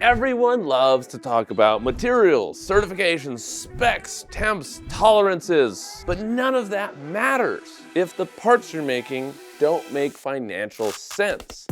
Everyone loves to talk about materials, certifications, specs, temps, tolerances, but none of that matters if the parts you're making don't make financial sense.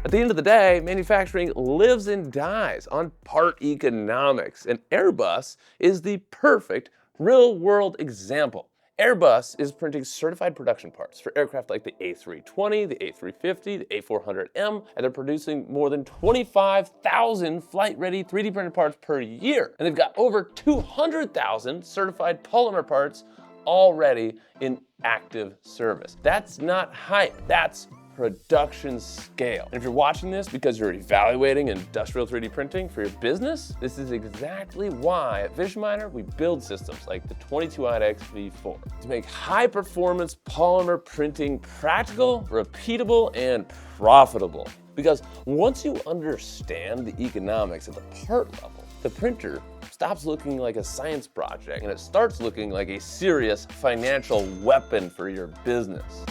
At the end of the day, manufacturing lives and dies on part economics, and Airbus is the perfect real-world example. Airbus is printing certified production parts for aircraft like the A320, the A350, the A400M, and they're producing more than 25,000 flight-ready 3D printed parts per year. And they've got over 200,000 certified polymer parts already in active service. That's not hype, that's production scale. And if you're watching this because you're evaluating industrial 3D printing for your business, this is exactly why at VisionMiner we build systems like the 22IDEX V4 to make high-performance polymer printing practical, repeatable, and profitable. Because once you understand the economics at the part level, the printer stops looking like a science project and it starts looking like a serious financial weapon for your business.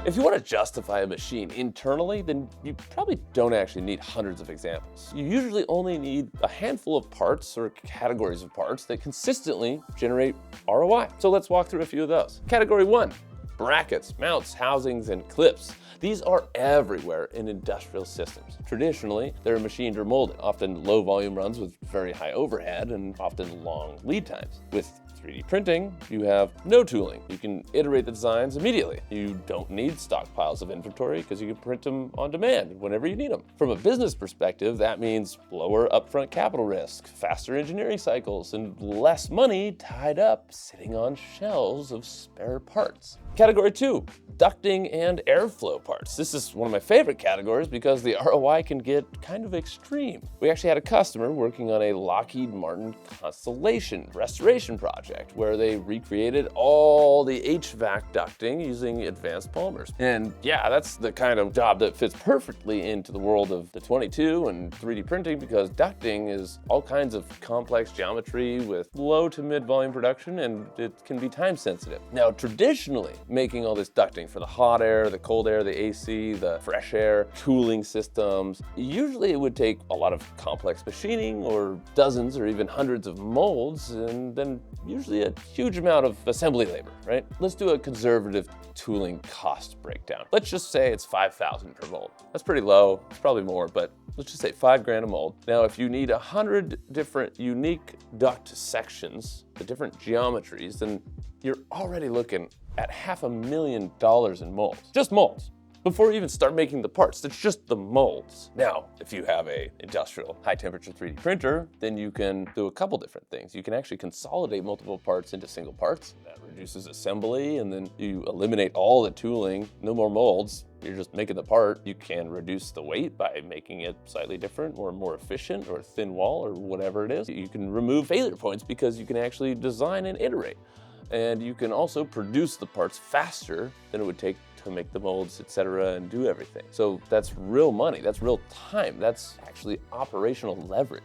If you want to justify a machine internally, then you probably don't actually need hundreds of examples. You usually only need a handful of parts or categories of parts that consistently generate ROI. So let's walk through a few of those. Category 1, brackets, mounts, housings, and clips. These are everywhere in industrial systems. Traditionally, they're machined or molded, often low volume runs with very high overhead and often long lead times. With 3D printing, you have no tooling. You can iterate the designs immediately. You don't need stockpiles of inventory because you can print them on demand whenever you need them. From a business perspective, that means lower upfront capital risk, faster engineering cycles, and less money tied up sitting on shelves of spare parts. Category 2, ducting and airflow parts. This is one of my favorite categories because the ROI can get kind of extreme. We actually had a customer working on a Lockheed Martin Constellation restoration project where they recreated all the HVAC ducting using advanced polymers. And yeah, that's the kind of job that fits perfectly into the world of the 22 and 3D printing because ducting is all kinds of complex geometry with low to mid volume production and it can be time sensitive. Now, traditionally, making all this ducting for the hot air, the cold air, the AC, the fresh air, tooling systems, usually it would take a lot of complex machining or dozens or even hundreds of molds and then usually a huge amount of assembly labor, right? Let's do a conservative tooling cost breakdown. Let's just say it's $5,000 per mold. That's pretty low, it's probably more, but let's just say $5,000 a mold. Now, if you need 100 different unique duct sections, the different geometries, then you're already looking at $500,000 in molds, just molds. Before you even start making the parts, that's just the molds. Now, if you have a industrial high temperature 3D printer, then you can do a couple different things. You can actually consolidate multiple parts into single parts. That reduces assembly, and then you eliminate all the tooling, no more molds. You're just making the part. You can reduce the weight by making it slightly different or more efficient or thin wall or whatever it is. You can remove failure points because you can actually design and iterate. And you can also produce the parts faster than it would take to make the molds, etc., and do everything. So that's real money, that's real time, that's actually operational leverage.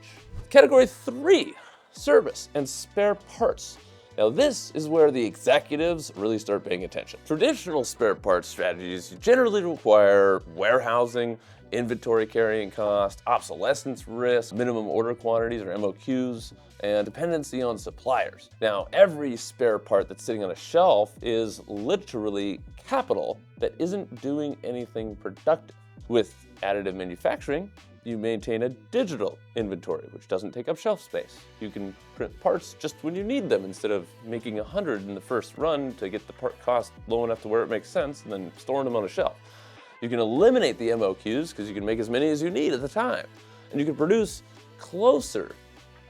Category 3, service and spare parts. Now this is where the executives really start paying attention. Traditional spare parts strategies generally require warehousing, inventory carrying cost, obsolescence risk, minimum order quantities or MOQs, and dependency on suppliers. Now, every spare part that's sitting on a shelf is literally capital that isn't doing anything productive. With additive manufacturing, you maintain a digital inventory, which doesn't take up shelf space. You can print parts just when you need them instead of making 100 in the first run to get the part cost low enough to where it makes sense and then storing them on a shelf. You can eliminate the MOQs because you can make as many as you need at the time. And you can produce closer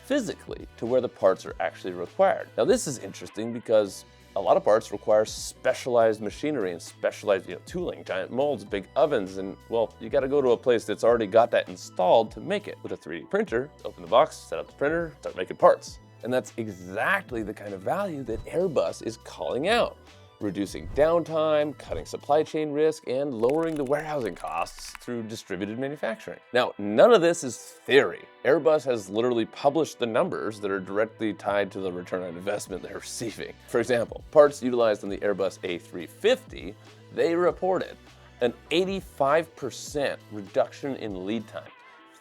physically to where the parts are actually required. Now this is interesting because a lot of parts require specialized machinery and specialized tooling, giant molds, big ovens, and well, you gotta go to a place that's already got that installed to make it. With a 3D printer, open the box, set up the printer, start making parts. And that's exactly the kind of value that Airbus is calling out. reducing downtime, cutting supply chain risk, and lowering the warehousing costs through distributed manufacturing. Now, none of this is theory. Airbus has literally published the numbers that are directly tied to the return on investment they're receiving. For example, parts utilized on the Airbus A350, they reported an 85% reduction in lead time,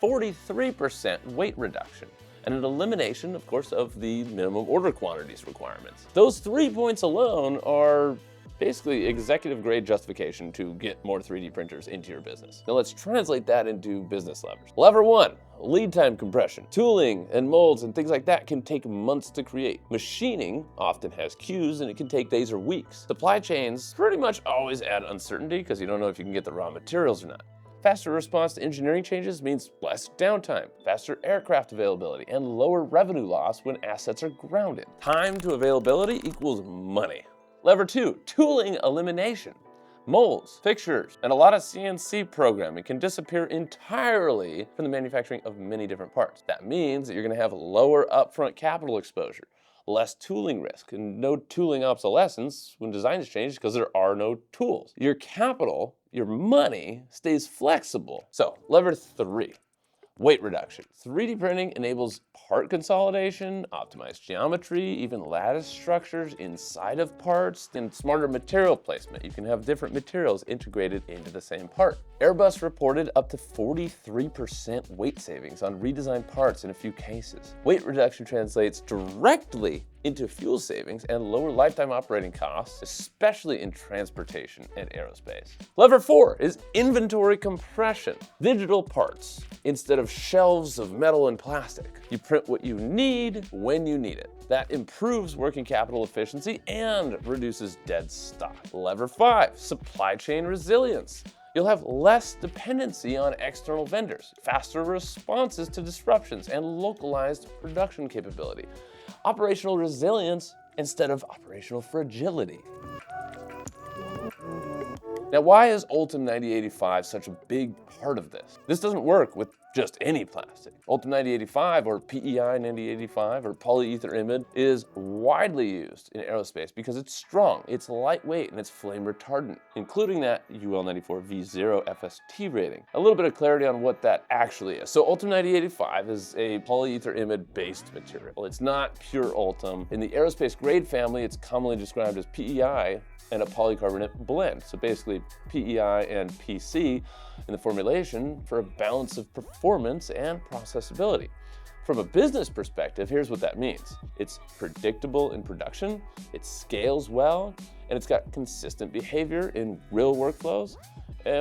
43% weight reduction, and an elimination, of course, of the minimum order quantities requirements. Those 3 points alone are basically executive grade justification to get more 3D printers into your business. Now let's translate that into business levers. Lever 1, lead time compression. Tooling and molds and things like that can take months to create. Machining often has queues and it can take days or weeks. Supply chains pretty much always add uncertainty because you don't know if you can get the raw materials or not. Faster response to engineering changes means less downtime, faster aircraft availability, and lower revenue loss when assets are grounded. Time to availability equals money. Lever 2, tooling elimination. Molds, fixtures, and a lot of CNC programming can disappear entirely from the manufacturing of many different parts. That means that you're going to have lower upfront capital exposure, less tooling risk, and no tooling obsolescence when design is changed because there are no tools. Your capital, your money, stays flexible. So, lever 3, weight reduction. 3D printing enables part consolidation, optimized geometry, even lattice structures inside of parts, and smarter material placement. You can have different materials integrated into the same part. Airbus reported up to 43% weight savings on redesigned parts in a few cases. Weight reduction translates directly into fuel savings and lower lifetime operating costs, especially in transportation and aerospace. Lever 4 is inventory compression. Digital parts instead of shelves of metal and plastic. You print what you need when you need it. That improves working capital efficiency and reduces dead stock. Lever 5, supply chain resilience. You'll have less dependency on external vendors, faster responses to disruptions, and localized production capability. Operational resilience instead of operational fragility. Now, why is ULTEM 9085 such a big part of this? This doesn't work with just any plastic. ULTEM 9085 or PEI 9085 or polyether imide is widely used in aerospace because it's strong, it's lightweight, and it's flame retardant, including that UL94 V0 FST rating. A little bit of clarity on what that actually is. So ULTEM 9085 is a polyether imide based material. It's not pure ULTEM. In the aerospace grade family, it's commonly described as PEI and a polycarbonate blend. So basically PEI and PC in the formulation for a balance of performance and processability. From a business perspective, here's what that means. It's predictable in production, it scales well, and it's got consistent behavior in real workflows,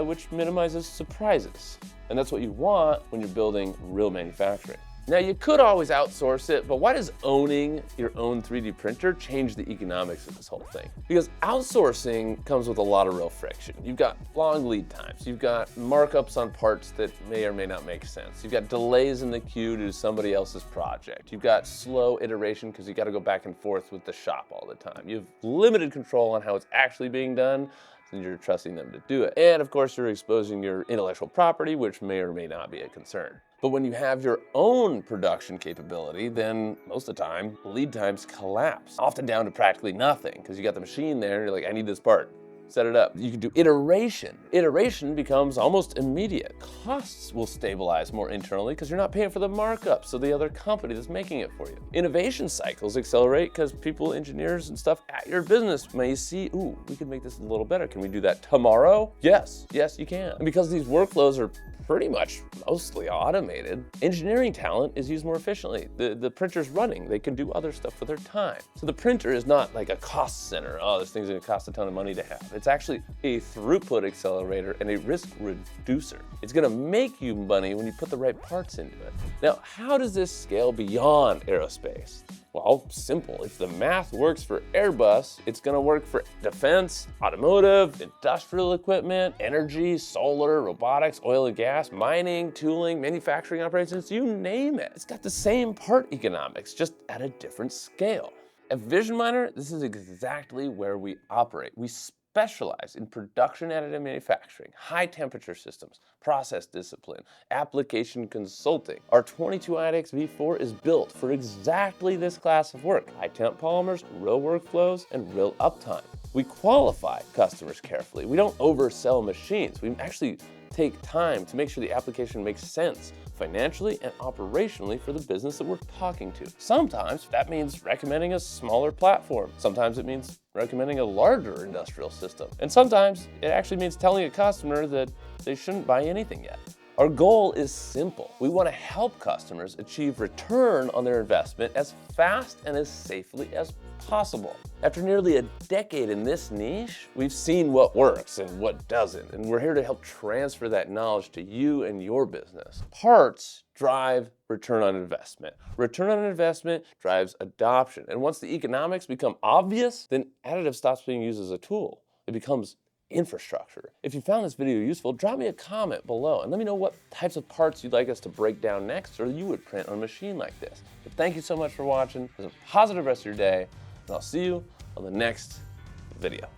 which minimizes surprises. And that's what you want when you're building real manufacturing. Now, you could always outsource it, but why does owning your own 3D printer change the economics of this whole thing? Because outsourcing comes with a lot of real friction. You've got long lead times. You've got markups on parts that may or may not make sense. You've got delays in the queue to somebody else's project. You've got slow iteration because you got to go back and forth with the shop all the time. You have limited control on how it's actually being done, and you're trusting them to do it. And of course, you're exposing your intellectual property, which may or may not be a concern. But when you have your own production capability, then most of the time, lead times collapse, often down to practically nothing, because you got the machine there, and you're like, I need this part. Set it up. You can do iteration. Iteration becomes almost immediate. Costs will stabilize more internally because you're not paying for the markups of the other company that's making it for you. Innovation cycles accelerate because people, engineers and stuff at your business may see, ooh, we could make this a little better. Can we do that tomorrow? Yes, you can. And because these workflows are pretty much mostly automated, engineering talent is used more efficiently. The printer's running, they can do other stuff with their time. So the printer is not like a cost center. Oh, this thing's gonna cost a ton of money to have. It's actually a throughput accelerator and a risk reducer. It's gonna make you money when you put the right parts into it. Now, how does this scale beyond aerospace? Well, simple. If the math works for Airbus, it's gonna work for defense, automotive, industrial equipment, energy, solar, robotics, oil and gas, mining, tooling, manufacturing operations, you name it. It's got the same part economics, just at a different scale. At Vision Miner, this is exactly where we operate. We specialize in production additive manufacturing, high temperature systems, process discipline, application consulting. Our 22IDX V4 is built for exactly this class of work: high temp polymers, real workflows, and real uptime. We qualify customers carefully. We don't oversell machines. We actually take time to make sure the application makes sense financially and operationally for the business that we're talking to. Sometimes that means recommending a smaller platform. Sometimes it means recommending a larger industrial system. And sometimes it actually means telling a customer that they shouldn't buy anything yet. Our goal is simple. We want to help customers achieve return on their investment as fast and as safely as possible. After nearly a decade in this niche, we've seen what works and what doesn't, and we're here to help transfer that knowledge to you and your business. Parts drive return on investment. Return on investment drives adoption, and once the economics become obvious, then additive stops being used as a tool. It becomes infrastructure. If you found this video useful, drop me a comment below and let me know what types of parts you'd like us to break down next or you would print on a machine like this. But thank you so much for watching. Have a positive rest of your day, and I'll see you on the next video.